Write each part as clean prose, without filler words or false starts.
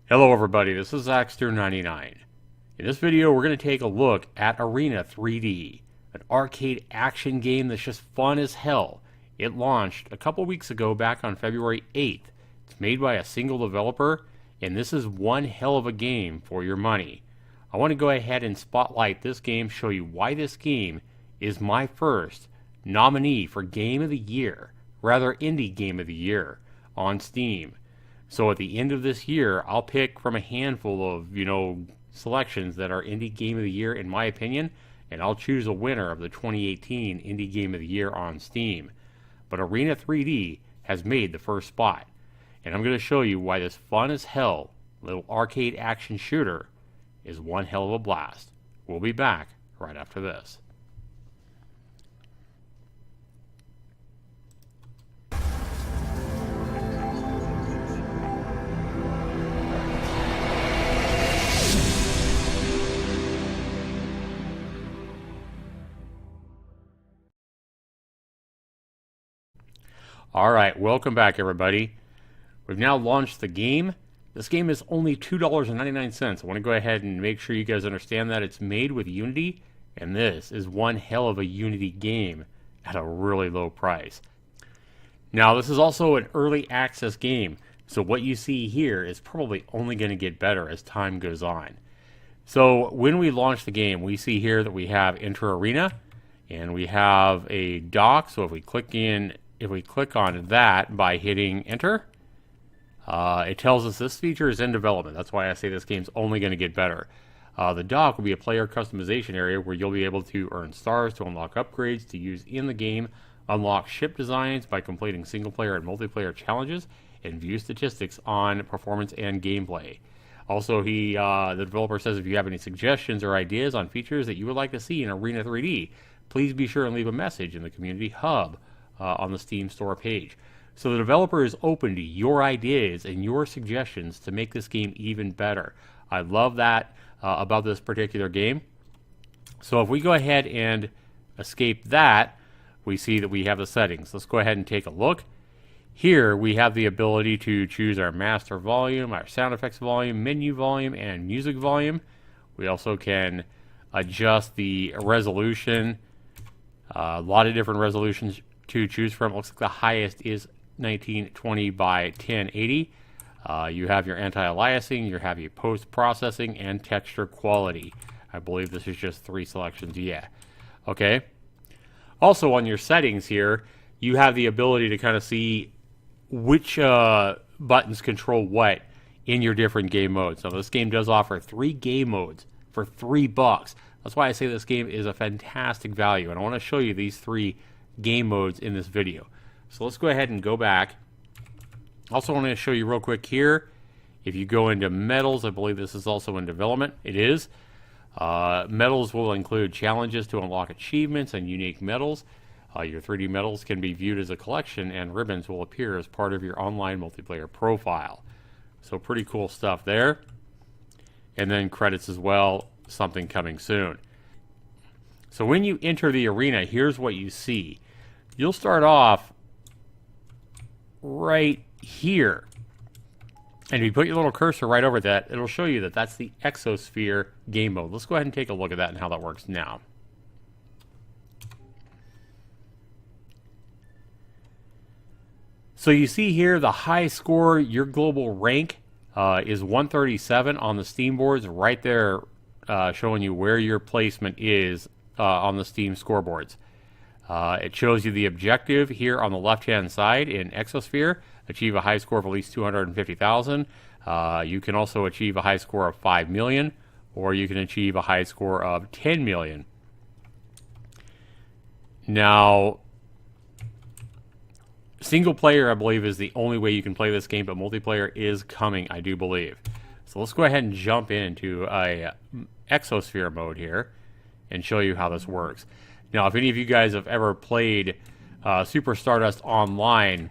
Hello everybody, this is Zaxter99. In this video we're going to take a look at Arena 3D, an arcade action game that's just fun as hell. It launched a couple weeks ago back on February 8th. It's made by a single developer, and this is one hell of a game for your money. I want to go ahead and spotlight this game, show you why this game is my first nominee for Game of the Year, rather Indie Game of the Year, on Steam. So at the end of this year, I'll pick from a handful of, selections that are Indie Game of the Year in my opinion, and I'll choose a winner of the 2018 Indie Game of the Year on Steam. But Arena 3D has made the first spot, and I'm going to show you why this fun as hell little arcade action shooter is one hell of a blast. We'll be back right after this. Alright, welcome back everybody. We've now launched the game. This game is only $2.99. I want to go ahead and make sure you guys understand that it's made with Unity, and this is one hell of a Unity game at a really low price. Now, this is also an early access game, so what you see here is probably only going to get better as time goes on. So when we launch the game, we see here that we have Enter Arena, and we have a dock. So if we click on that by hitting enter, it tells us this feature is in development. That's why I say this game's only going to get better. The dock will be a player customization area where you'll be able to earn stars to unlock upgrades to use in the game, unlock ship designs by completing single player and multiplayer challenges, and view statistics on performance and gameplay. Also, the developer says if you have any suggestions or ideas on features that you would like to see in Arena 3D, please be sure and leave a message in the community hub on the Steam store page. So the developer is open to your ideas and your suggestions to make this game even better. I love that about this particular game. So if we go ahead and escape that, we see that we have the settings. Let's go ahead and take a look. Here we have the ability to choose our master volume, our sound effects volume, menu volume, and music volume. We also can adjust the resolution. A lot of different resolutions to choose from. It looks like the highest is 1920 by 1080. You have your anti-aliasing, you have your post-processing, and texture quality. I believe this is just 3 selections. Yeah. Okay. Also on your settings here, you have the ability to kind of see which buttons control what in your different game modes. So this game does offer 3 game modes for $3. That's why I say this game is a fantastic value, and I want to show you these 3 game modes in this video. So let's go ahead and go back. Also want to show you real quick here, if you go into medals, I believe this is also in development. It is. Medals will include challenges to unlock achievements and unique medals. Your 3D medals can be viewed as a collection, and ribbons will appear as part of your online multiplayer profile. So pretty cool stuff there. And then credits as well, something coming soon. So when you enter the arena, here's what you see. You'll start off right here. And if you put your little cursor right over that, it'll show you that that's the Exosphere game mode. Let's go ahead and take a look at that and how that works now. So you see here the high score, your global rank is 137 on the Steam boards, right there showing you where your placement is on the Steam scoreboards. It shows you the objective here on the left-hand side in Exosphere. Achieve a high score of at least 250,000. You can also achieve a high score of 5 million, or you can achieve a high score of 10 million. Now, single player, I believe, is the only way you can play this game, but multiplayer is coming, I do believe. So let's go ahead and jump into a Exosphere mode here and show you how this works. Now, if any of you guys have ever played Super Stardust Online,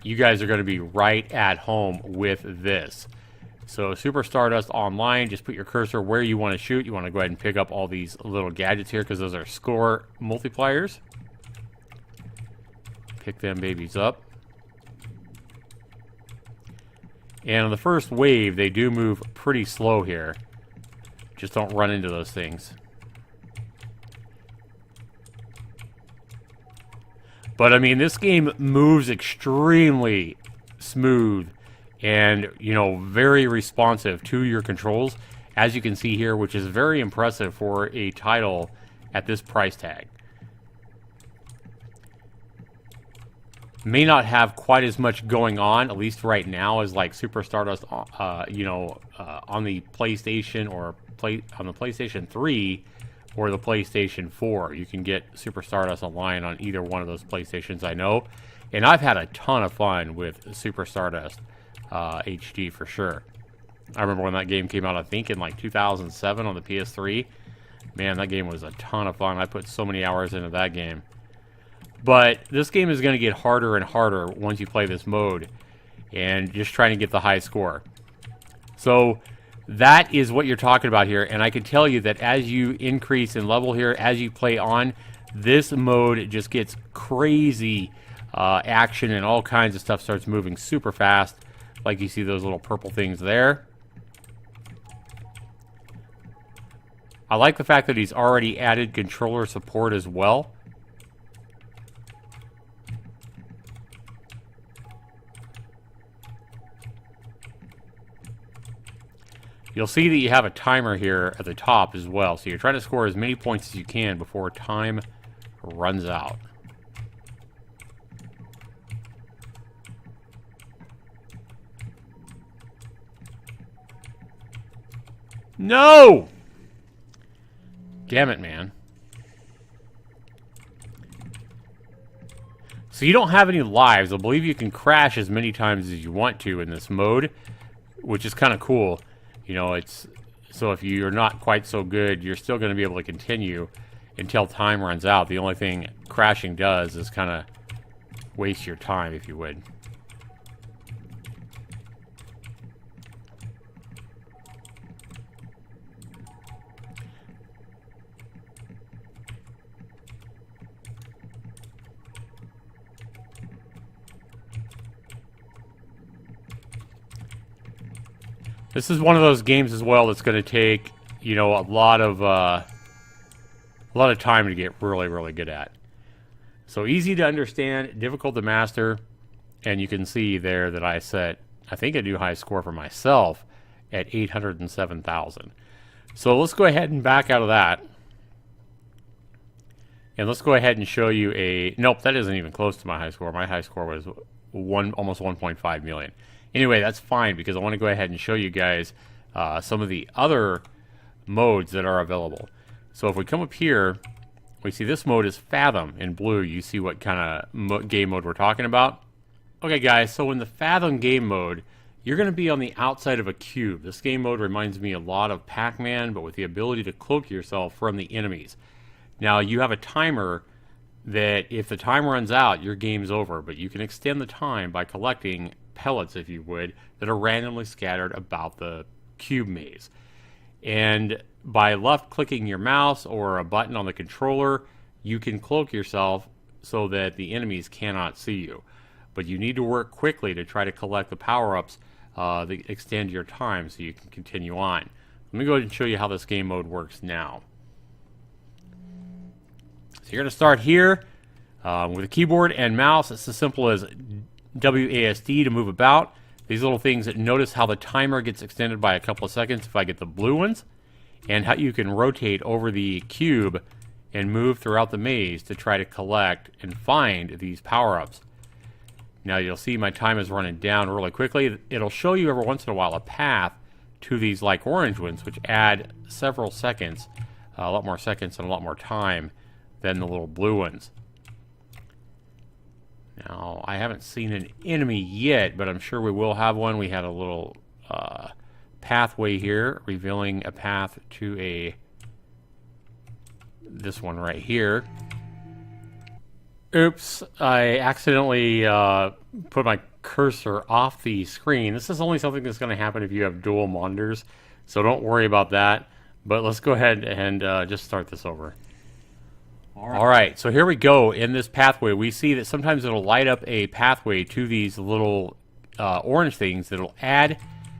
you guys are going to be right at home with this. So Super Stardust Online, just put your cursor where you want to shoot. You want to go ahead and pick up all these little gadgets here because those are score multipliers. Pick them babies up. And on the first wave, they do move pretty slow here. Just don't run into those things. But, I mean, this game moves extremely smooth and, you know, very responsive to your controls, as you can see here, which is very impressive for a title at this price tag. May not have quite as much going on, at least right now, as like Super Stardust, you know, on the PlayStation or on the PlayStation 3 or the PlayStation 4. You can get Super Stardust Online on either one of those PlayStations, I know. And I've had a ton of fun with Super Stardust HD for sure. I remember when that game came out, I think in like 2007 on the PS3. Man, that game was a ton of fun. I put so many hours into that game. But this game is going to get harder and harder once you play this mode, and just trying to get the high score. So that is what you're talking about here, and I can tell you that as you increase in level here, as you play on, this mode just gets crazy action, and all kinds of stuff starts moving super fast, like you see those little purple things there. I like the fact that he's already added controller support as well. You'll see that you have a timer here at the top as well. So you're trying to score as many points as you can before time runs out. No! Damn it, man. So you don't have any lives. I believe you can crash as many times as you want to in this mode, which is kind of cool. You know, it's so if you're not quite so good, you're still going to be able to continue until time runs out. The only thing crashing does is kind of waste your time, if you would. This is one of those games as well that's going to take, you know, a lot of time to get really, really good at. So easy to understand, difficult to master, and you can see there that I set, I think, a new high score for myself at 807,000. So let's go ahead and back out of that. And let's go ahead and show you a... Nope, that isn't even close to my high score. My high score was almost 1.5 million. Anyway, that's fine because I want to go ahead and show you guys some of the other modes that are available. So if we come up here, we see this mode is Fathom in blue. You see what kind of game mode we're talking about. Okay, guys, so in the Fathom game mode, you're going to be on the outside of a cube. This game mode reminds me a lot of Pac-Man, but with the ability to cloak yourself from the enemies. Now, you have a timer that if the time runs out, your game's over, but you can extend the time by collecting pellets, if you would, that are randomly scattered about the cube maze. And by left-clicking your mouse or a button on the controller, you can cloak yourself so that the enemies cannot see you. But you need to work quickly to try to collect the power-ups that extend your time so you can continue on. Let me go ahead and show you how this game mode works now. So you're going to start here with a keyboard and mouse. It's as simple as WASD to move about. These little things that notice how the timer gets extended by a couple of seconds if I get the blue ones, and how you can rotate over the cube and move throughout the maze to try to collect and find these power-ups. Now you'll see my time is running down really quickly. It'll show you every once in a while a path to these like orange ones, which add several seconds, a lot more seconds and a lot more time than the little blue ones. Now, I haven't seen an enemy yet, but I'm sure we will have one. We had a little pathway here, revealing a path to this one right here. Oops, I accidentally put my cursor off the screen. This is only something that's going to happen if you have dual monitors, so don't worry about that. But let's go ahead and just start this over. All right, so here we go. In this pathway, we see that sometimes it'll light up a pathway to these little orange things, it'll add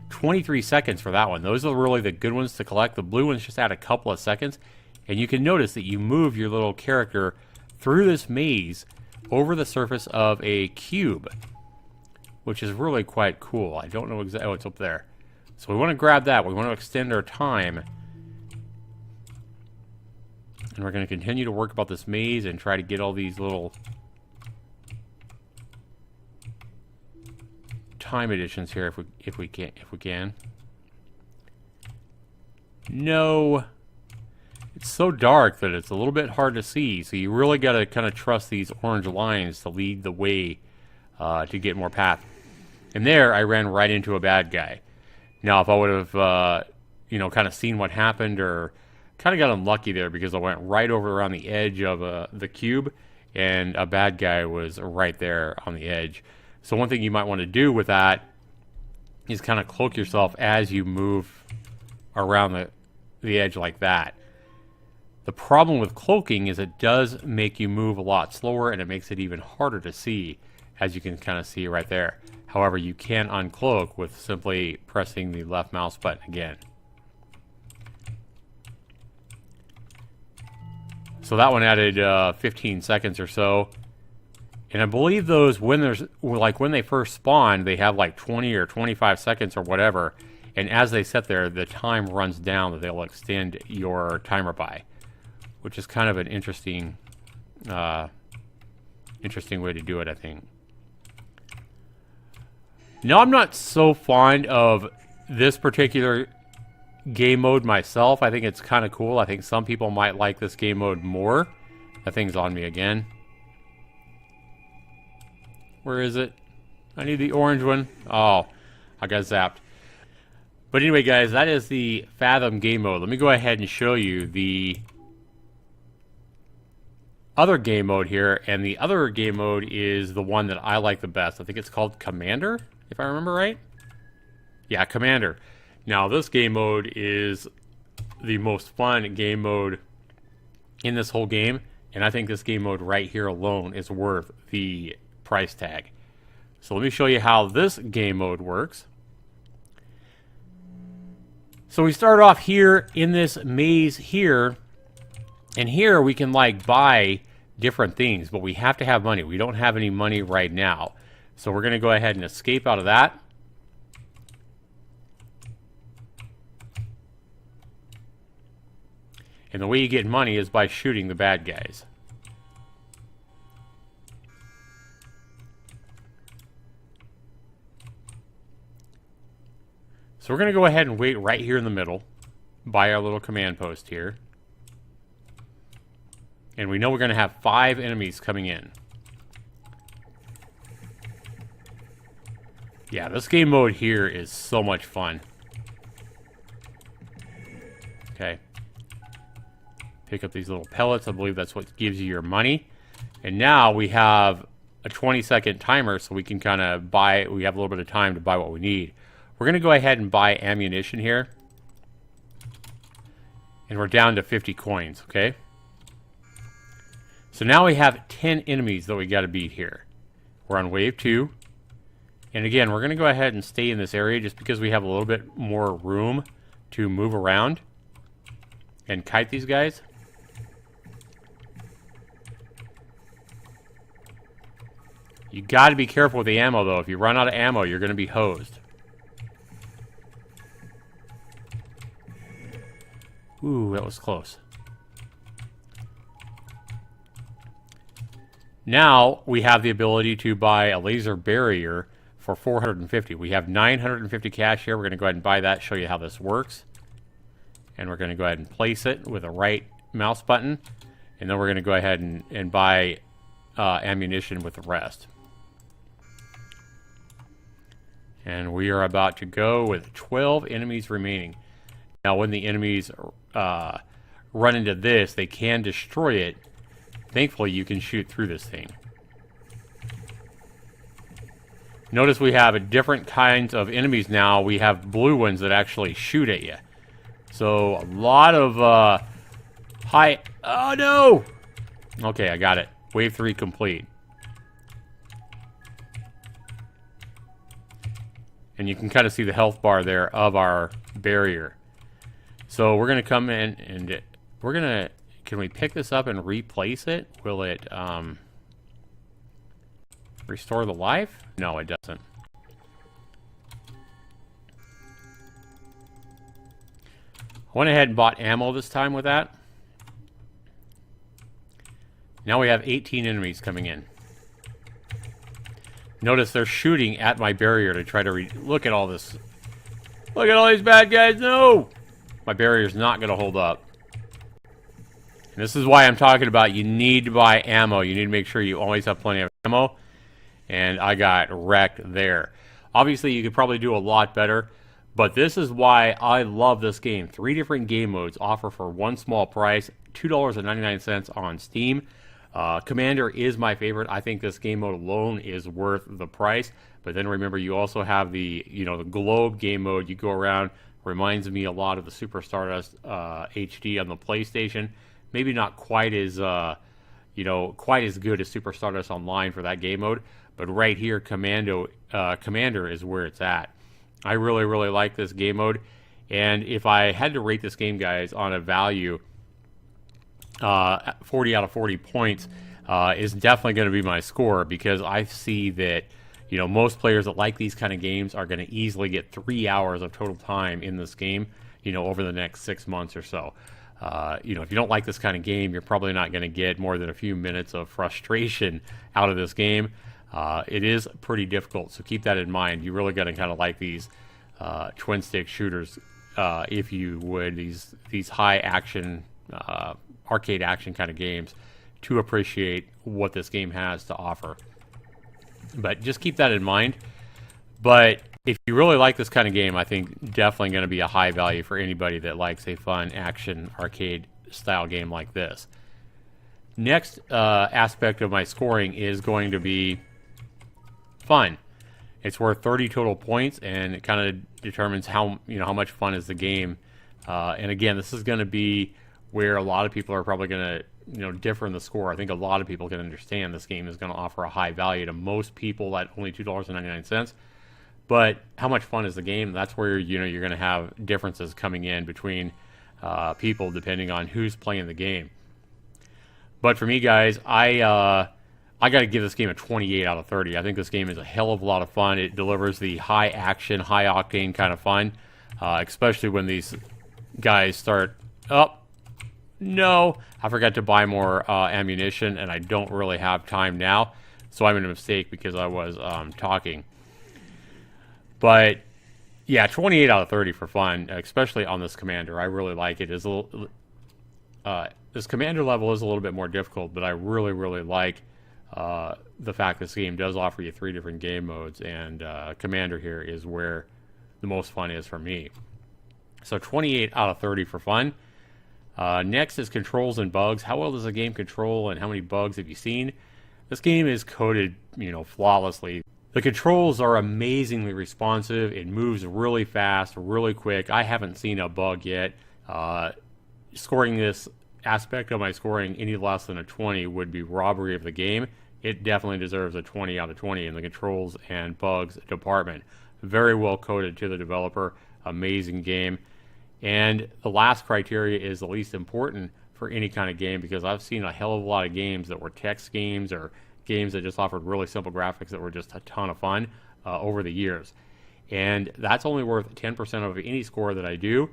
23 seconds for that one. Those are really the good ones to collect. The blue ones just add a couple of seconds. And you can notice that you move your little character through this maze over the surface of a cube, which is really quite cool. I don't know exactly. Oh, it's up there. So we want to grab that. We want to extend our time. And we're going to continue to work about this maze and try to get all these little time additions here if we can. No. It's so dark that it's a little bit hard to see, so you really got to kind of trust these orange lines to lead the way to get more path. And there, I ran right into a bad guy. Now, if I would have, you know, kind of seen what happened, or kind of got unlucky there because I went right over around the edge of the cube, and a bad guy was right there on the edge. So one thing you might want to do with that is kind of cloak yourself as you move around the edge like that. The problem with cloaking is it does make you move a lot slower, and it makes it even harder to see, as you can kind of see right there. However, you can uncloak with simply pressing the left mouse button again. So that one added 15 seconds or so. And I believe those, when they first spawn, they have like 20 or 25 seconds or whatever. And as they sit there, the time runs down that they'll extend your timer by, which is kind of an interesting way to do it, I think. Now, I'm not so fond of this particular game mode myself. I think it's kind of cool. I think some people might like this game mode more. That thing's on me again. Where is it? I need the orange one. Oh, I got zapped. But anyway, guys, that is the Fathom game mode. Let me go ahead and show you the other game mode here. And the other game mode is the one that I like the best. I think it's called Commander, if I remember right. Yeah, Commander. Now, this game mode is the most fun game mode in this whole game. And I think this game mode right here alone is worth the price tag. So let me show you how this game mode works. So we start off here in this maze here, and here we can like buy different things, but we have to have money. We don't have any money right now. So we're going to go ahead and escape out of that. And the way you get money is by shooting the bad guys. So we're going to go ahead and wait right here in the middle by our little command post here. And we know we're going to have 5 enemies coming in. Yeah, this game mode here is so much fun. Okay. Pick up these little pellets. I believe that's what gives you your money. And now we have a 20-second timer, so we can kind of buy. We have a little bit of time to buy what we need. We're going to go ahead and buy ammunition here. And we're down to 50 coins, okay? So now we have 10 enemies that we got to beat here. We're on wave 2. And again, we're going to go ahead and stay in this area just because we have a little bit more room to move around and kite these guys. You got to be careful with the ammo, though. If you run out of ammo, you're going to be hosed. Ooh, that was close. Now, we have the ability to buy a laser barrier for 450. We have 950 cash here. We're going to go ahead and buy that, show you how this works. And we're going to go ahead and place it with a right mouse button. And then we're going to go ahead and buy ammunition with the rest. And we are about to go with 12 enemies remaining. Now, when the enemies run into this, they can destroy it. Thankfully, you can shoot through this thing. Notice we have different kinds of enemies now. We have blue ones that actually shoot at you. So, a lot of high... Oh, no! Okay, I got it. Wave 3 complete. And you can kind of see the health bar there of our barrier. So we're going to come in and we're going to, can we pick this up and replace it? Will it restore the life? No, it doesn't. I went ahead and bought ammo this time with that. Now we have 18 enemies coming in. Notice they're shooting at my barrier to try to look at all this. Look at all these bad guys. No! My barrier's not going to hold up. And this is why I'm talking about you need to buy ammo. You need to make sure you always have plenty of ammo. And I got wrecked there. Obviously, you could probably do a lot better. But this is why I love this game. 3 different game modes offer for one small price, $2.99 on Steam. Commander is my favorite. I think this game mode alone is worth the price. But then remember, you also have the the globe game mode. You go around. Reminds me a lot of the Super Stardust HD on the PlayStation. Maybe not quite as quite as good as Super Stardust Online for that game mode. But right here, Commander is where it's at. I really, really like this game mode. And if I had to rate this game, guys, on a value, 40 out of 40 points is definitely going to be my score, because I see that, most players that like these kind of games are going to easily get 3 hours of total time in this game, over the next 6 months or so. If you don't like this kind of game, you're probably not going to get more than a few minutes of frustration out of this game. It is pretty difficult, so keep that in mind. You really got to kind of like these twin stick shooters, if you would, these high action, arcade action kind of games, to appreciate what this game has to offer. But just keep that in mind. But if you really like this kind of game, I think definitely going to be a high value for anybody that likes a fun action arcade style game like this. Next aspect of my scoring is going to be fun. It's worth 30 total points, and it kind of determines how much fun is the game. And again, this is going to be where a lot of people are probably going to differ in the score. I think a lot of people can understand this game is going to offer a high value to most people at only $2.99. But how much fun is the game? That's where you're going to have differences coming in between people depending on who's playing the game. But for me, guys, I got to give this game a 28 out of 30. I think this game is a hell of a lot of fun. It delivers the high action, high octane kind of fun, especially when these guys start. Oh, no, I forgot to buy more ammunition, and I don't really have time now, so I made a mistake because I was talking. But yeah, 28 out of 30 for fun, especially on this commander. I really like it. It's a little, this commander level is a little bit more difficult, but I really, really like the fact this game does offer you 3 different game modes, and commander here is where the most fun is for me. So 28 out of 30 for fun. Next is controls and bugs. How well does the game control, and how many bugs have you seen? This game is coded, flawlessly. The controls are amazingly responsive. It moves really fast, really quick. I haven't seen a bug yet. Scoring this aspect of my scoring any less than a 20 would be robbery of the game. It definitely deserves a 20 out of 20 in the controls and bugs department. Very well coded to the developer. Amazing game. And the last criteria is the least important for any kind of game, because I've seen a hell of a lot of games that were text games or games that just offered really simple graphics that were just a ton of fun over the years. And that's only worth 10% of any score that I do.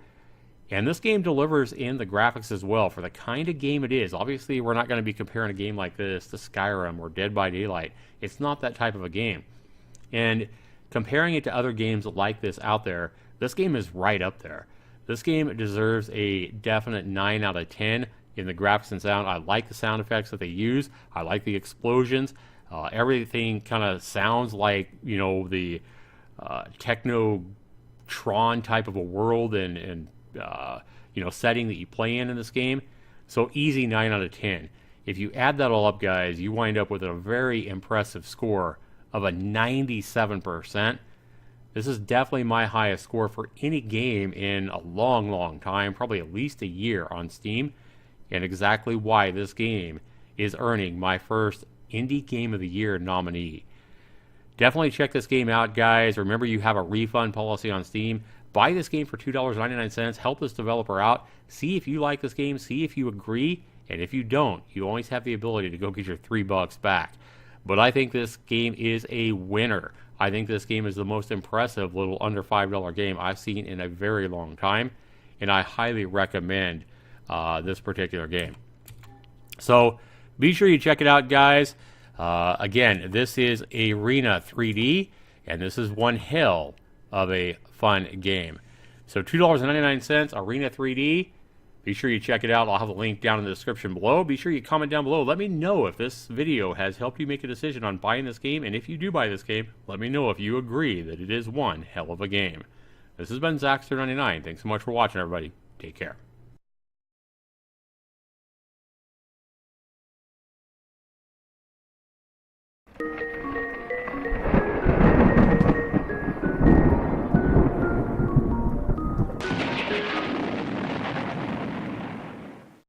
And this game delivers in the graphics as well for the kind of game it is. Obviously, we're not going to be comparing a game like this to Skyrim or Dead by Daylight. It's not that type of a game. And comparing it to other games like this out there, this game is right up there. This game deserves a definite 9 out of 10 in the graphics and sound. I like the sound effects that they use. I like the explosions. Everything kind of sounds like, the Techno-Tron type of a world and setting that you play in this game. So easy 9 out of 10. If you add that all up, guys, you wind up with a very impressive score of a 97%. This is definitely my highest score for any game in a long, long time, probably at least a year on Steam, and exactly why this game is earning my first Indie Game of the Year nominee. Definitely check this game out, guys. Remember, you have a refund policy on Steam. Buy this game for $2.99. Help this developer out. See if you like this game. See if you agree. And if you don't, you always have the ability to go get your $3 back. But I think this game is a winner. I think this game is the most impressive little under $5 game I've seen in a very long time. And I highly recommend this particular game. So be sure you check it out, guys. Again, this is Arena 3D, and this is one hell of a fun game. So $2.99, Arena 3D. Be sure you check it out. I'll have a link down in the description below. Be sure you comment down below. Let me know if this video has helped you make a decision on buying this game. And if you do buy this game, let me know if you agree that it is one hell of a game. This has been Zaxter99. Thanks so much for watching, everybody. Take care.